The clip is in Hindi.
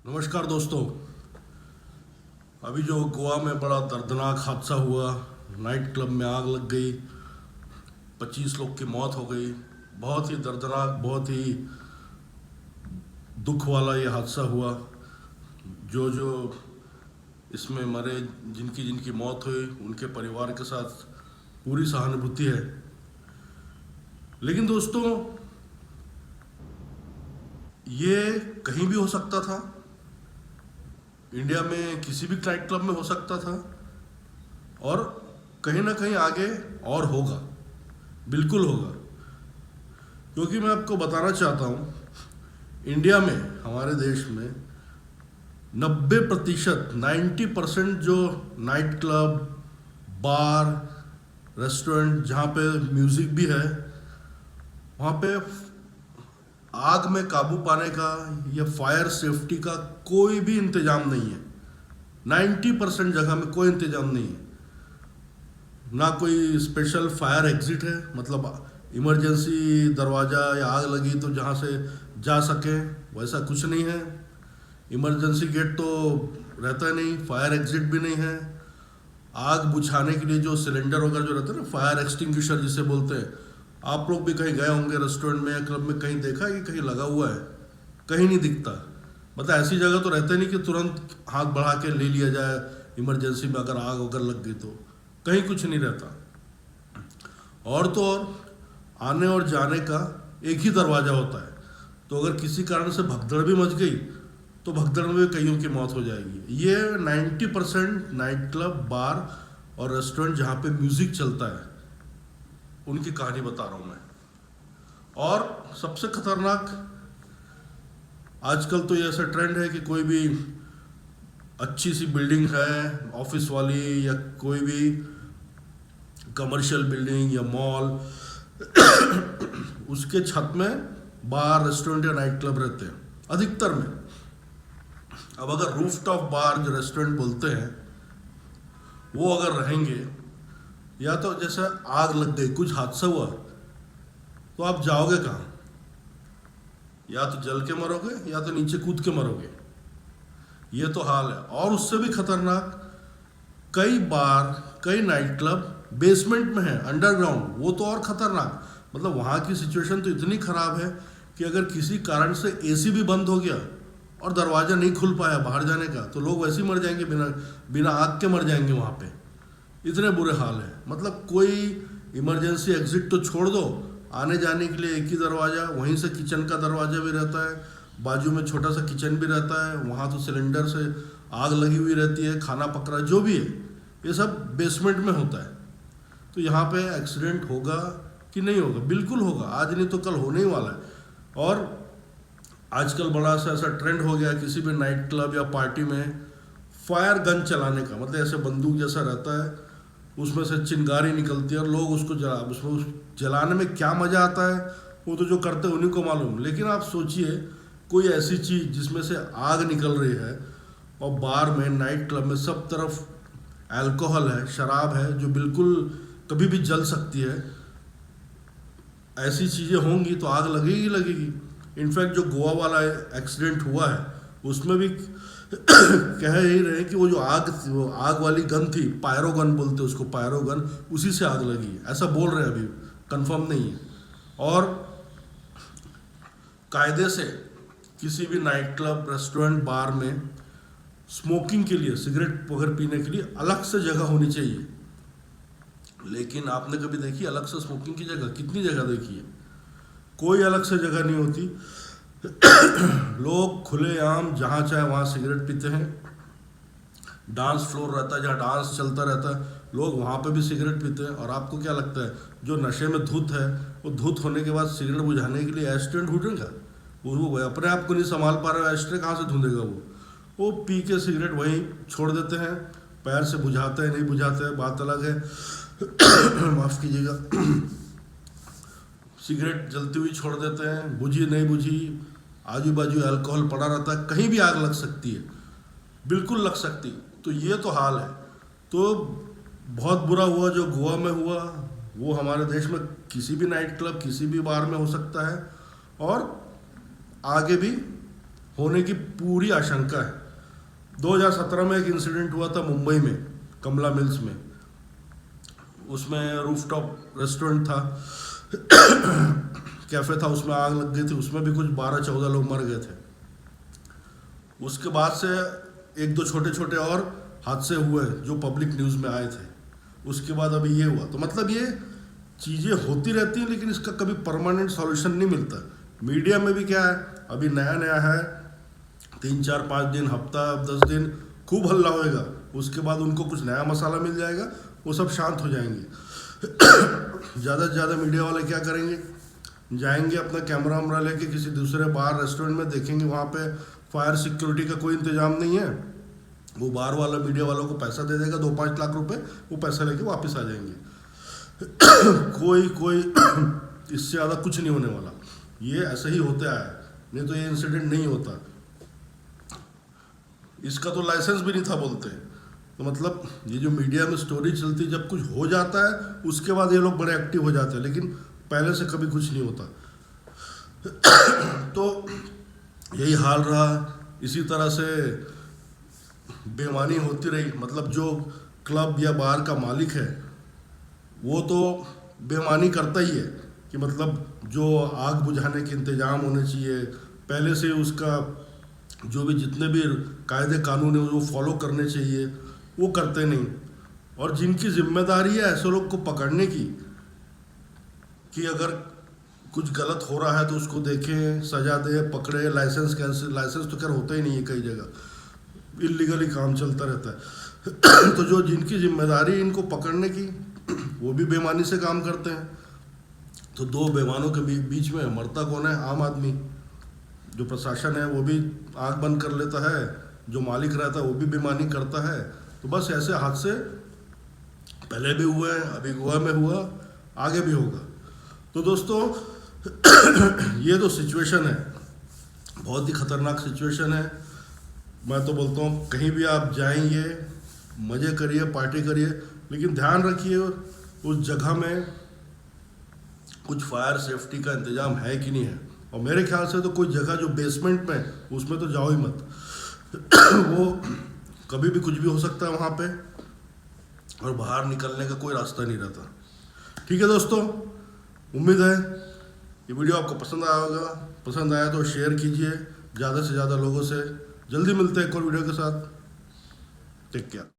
नमस्कार दोस्तों। अभी जो गोवा में बड़ा दर्दनाक हादसा हुआ, नाइट क्लब में आग लग गई, 25 लोग की मौत हो गई। बहुत ही दर्दनाक, बहुत ही दुख वाला ये हादसा हुआ। जो जो इसमें मरे, जिनकी जिनकी मौत हुई, उनके परिवार के साथ पूरी सहानुभूति है। लेकिन दोस्तों, ये कहीं भी हो सकता था। इंडिया में किसी भी नाइट क्लब में हो सकता था, और कहीं ना कहीं आगे और होगा, बिल्कुल होगा। क्योंकि मैं आपको बताना चाहता हूँ, इंडिया में, हमारे देश में 90%, 90% जो नाइट क्लब, बार, रेस्टोरेंट जहाँ पे म्यूज़िक भी है, वहाँ पे आग में काबू पाने का या फायर सेफ्टी का कोई भी इंतजाम नहीं है। 90% जगह में कोई इंतजाम नहीं है। ना कोई स्पेशल फायर एग्जिट है, मतलब इमरजेंसी दरवाज़ा या आग लगी तो जहाँ से जा सके, वैसा कुछ नहीं है। इमरजेंसी गेट तो रहता नहीं, फायर एग्जिट भी नहीं है। आग बुझाने के लिए जो सिलेंडर वगैरह जो रहते हैं ना, फायर एक्सटिंग्विशर जिसे बोलते हैं, आप लोग भी कहीं गए होंगे रेस्टोरेंट में या क्लब में, कहीं देखा है कि कहीं लगा हुआ है? कहीं नहीं दिखता। मतलब ऐसी जगह तो रहते नहीं कि तुरंत हाथ बढ़ा के ले लिया जाए इमरजेंसी में, अगर आग वगैरह लग गई तो कहीं कुछ नहीं रहता। और तो और, आने और जाने का एक ही दरवाज़ा होता है। तो अगर किसी कारण से भगदड़ भी मच गई तो भगदड़ में भी कईयों की मौत हो जाएगी। ये 90% नाइट क्लब, बार और रेस्टोरेंट जहाँ पे म्यूज़िक चलता है, उनकी कहानी बता रहा हूँ मैं। और सबसे खतरनाक, आजकल तो ये ऐसा ट्रेंड है कि कोई भी अच्छी सी बिल्डिंग है, ऑफिस वाली या कोई भी कमर्शियल बिल्डिंग या मॉल, उसके छत में बार, रेस्टोरेंट या नाइट क्लब रहते हैं अधिकतर में। अब अगर रूफ टॉप बार, जो रेस्टोरेंट बोलते हैं, वो अगर रहेंगे, या तो जैसे आग लग गई, कुछ हादसा हुआ, तो आप जाओगे कहाँ? या तो जल के मरोगे या तो नीचे कूद के मरोगे। ये तो हाल है। और उससे भी खतरनाक, कई बार, कई नाइट क्लब बेसमेंट में है, अंडरग्राउंड। वो तो और खतरनाक। मतलब वहाँ की सिचुएशन तो इतनी खराब है कि अगर किसी कारण से एसी भी बंद हो गया और दरवाज़ा नहीं खुल पाया बाहर जाने का, तो लोग वैसे ही मर जाएंगे, बिना बिना आग के मर जाएंगे वहाँ पे। इतने बुरे हाल है। मतलब कोई इमरजेंसी एग्जिट तो छोड़ दो, आने जाने के लिए एक ही दरवाज़ा, वहीं से किचन का दरवाज़ा भी रहता है, बाजू में छोटा सा किचन भी रहता है, वहाँ तो सिलेंडर से आग लगी हुई रहती है, खाना पक रहा है, जो भी है, ये सब बेसमेंट में होता है। तो यहाँ पे एक्सीडेंट होगा कि नहीं होगा? बिल्कुल होगा। आज नहीं तो कल होने ही वाला है। और आजकल बड़ा सा ऐसा ट्रेंड हो गया, किसी भी नाइट क्लब या पार्टी में फायर गन चलाने का। मतलब ऐसे बंदूक जैसा रहता है, उसमें से चिंगारी निकलती है और लोग उसको उसमें जलाने में क्या मज़ा आता है, वो तो जो करते हैं उन्हीं को मालूम। लेकिन आप सोचिए, कोई ऐसी चीज़ जिसमें से आग निकल रही है, और बार में, नाइट क्लब में सब तरफ अल्कोहल है, शराब है, जो बिल्कुल कभी भी जल सकती है। ऐसी चीज़ें होंगी तो आग लगेगी लगेगी। इनफैक्ट जो गोवा वाला एक्सीडेंट हुआ है, उसमें भी कह ही रहे कि वो जो आग वाली गन थी, पायरो गन बोलते उसको, पायरो गन, उसी से आग लगी है, ऐसा बोल रहे हैं। अभी कंफर्म नहीं है। और कायदे से किसी भी नाइट क्लब, रेस्टोरेंट, बार में स्मोकिंग के लिए, सिगरेट वगैरह पीने के लिए अलग से जगह होनी चाहिए। लेकिन आपने कभी देखी अलग से स्मोकिंग की जगह? कितनी जगह देखी है? कोई अलग से जगह नहीं होती। लोग खुलेआम जहाँ चाहे वहाँ सिगरेट पीते हैं। डांस फ्लोर रहता है, जहाँ डांस चलता रहता है, लोग वहाँ पे भी सिगरेट पीते हैं। और आपको क्या लगता है, जो नशे में धुत है, वो धुत होने के बाद सिगरेट बुझाने के लिए एस्ट्रे ढूंढेगा? वो अपने आप को नहीं संभाल पा रहे, एस्ट्रे कहाँ से ढूंढेगा? वो पी के सिगरेट वहीं छोड़ देते हैं, पैर से बुझाते हैं, नहीं बुझाते हैं, बात अलग है। माफ़ कीजिएगा। सिगरेट जलती हुई छोड़ देते हैं, बुझी नहीं बुझी, आजू बाजू अल्कोहल पड़ा रहता है, कहीं भी आग लग सकती है, बिल्कुल लग सकती। तो ये तो हाल है। तो बहुत बुरा हुआ जो गोवा में हुआ, वो हमारे देश में किसी भी नाइट क्लब, किसी भी बार में हो सकता है, और आगे भी होने की पूरी आशंका है। 2017 में एक इंसिडेंट हुआ था मुंबई में, कमला मिल्स में। उसमें रूफटॉप रेस्टोरेंट था, कैफे था, उसमें आग लग गई थी। उसमें भी कुछ 12-14 लोग मर गए थे। उसके बाद से एक दो छोटे छोटे और हादसे हुए जो पब्लिक न्यूज़ में आए थे। उसके बाद अभी ये हुआ। तो मतलब ये चीज़ें होती रहती हैं, लेकिन इसका कभी परमानेंट सॉल्यूशन नहीं मिलता। मीडिया में भी क्या है, अभी नया नया है, 3-4-5 दिन, हफ्ता 10 दिन खूब हल्ला होएगा। उसके बाद उनको कुछ नया मसाला मिल जाएगा, वो सब शांत हो जाएंगे। ज़्यादा से ज़्यादा मीडिया वाले क्या करेंगे, जाएंगे अपना कैमरा वैमरा लेके किसी दूसरे बार रेस्टोरेंट में, देखेंगे वहाँ पे फायर सिक्योरिटी का कोई इंतजाम नहीं है। वो बार वाला मीडिया वालों को पैसा दे देगा 2-5 लाख रुपए, वो पैसा लेके वापस आ जाएंगे। कोई इससे ज़्यादा कुछ नहीं होने वाला। ये ऐसे ही होता है, नहीं तो ये इंसिडेंट नहीं होता। इसका तो लाइसेंस भी नहीं था बोलते। तो मतलब ये जो मीडिया में स्टोरी चलती है, जब कुछ हो जाता है उसके बाद ये लोग बड़े एक्टिव हो जाते हैं, लेकिन पहले से कभी कुछ नहीं होता। तो यही हाल रहा। इसी तरह से बेईमानी होती रही। मतलब जो क्लब या बार का मालिक है वो तो बेईमानी करता ही है कि मतलब जो आग बुझाने के इंतजाम होने चाहिए पहले से, उसका जो भी जितने भी कायदे कानून है वो फॉलो करने चाहिए, वो करते नहीं। और जिनकी जिम्मेदारी है ऐसे लोग को पकड़ने की, कि अगर कुछ गलत हो रहा है तो उसको देखें, सजा दे, पकड़े, लाइसेंस कैंसिल। लाइसेंस तो खैर होता ही नहीं है, कई जगह इलीगली काम चलता रहता है। तो जो जिनकी जिम्मेदारी इनको पकड़ने की, वो भी बेईमानी से काम करते हैं। तो दो बेईमानों के बीच में मरता कौन है? आम आदमी। जो प्रशासन है वो भी आंख बंद कर लेता है, जो मालिक रहता है वो भी बेईमानी करता है। तो बस ऐसे हादसे पहले भी हुए हैं, अभी गोवा में हुआ, आगे भी होगा। तो दोस्तों ये तो सिचुएशन है, बहुत ही खतरनाक सिचुएशन है। मैं तो बोलता हूँ कहीं भी आप जाएंगे मज़े करिए, पार्टी करिए, लेकिन ध्यान रखिए उस जगह में कुछ फायर सेफ्टी का इंतज़ाम है कि नहीं है। और मेरे ख्याल से तो कोई जगह जो बेसमेंट में, उसमें तो जाओ ही मत। वो कभी भी कुछ भी हो सकता है वहाँ पे, और बाहर निकलने का कोई रास्ता नहीं रहता। ठीक है दोस्तों, उम्मीद है ये वीडियो आपको पसंद आया होगा। पसंद आया तो शेयर कीजिए ज़्यादा से ज़्यादा लोगों से। जल्दी मिलते हैं एक और वीडियो के साथ। Take care.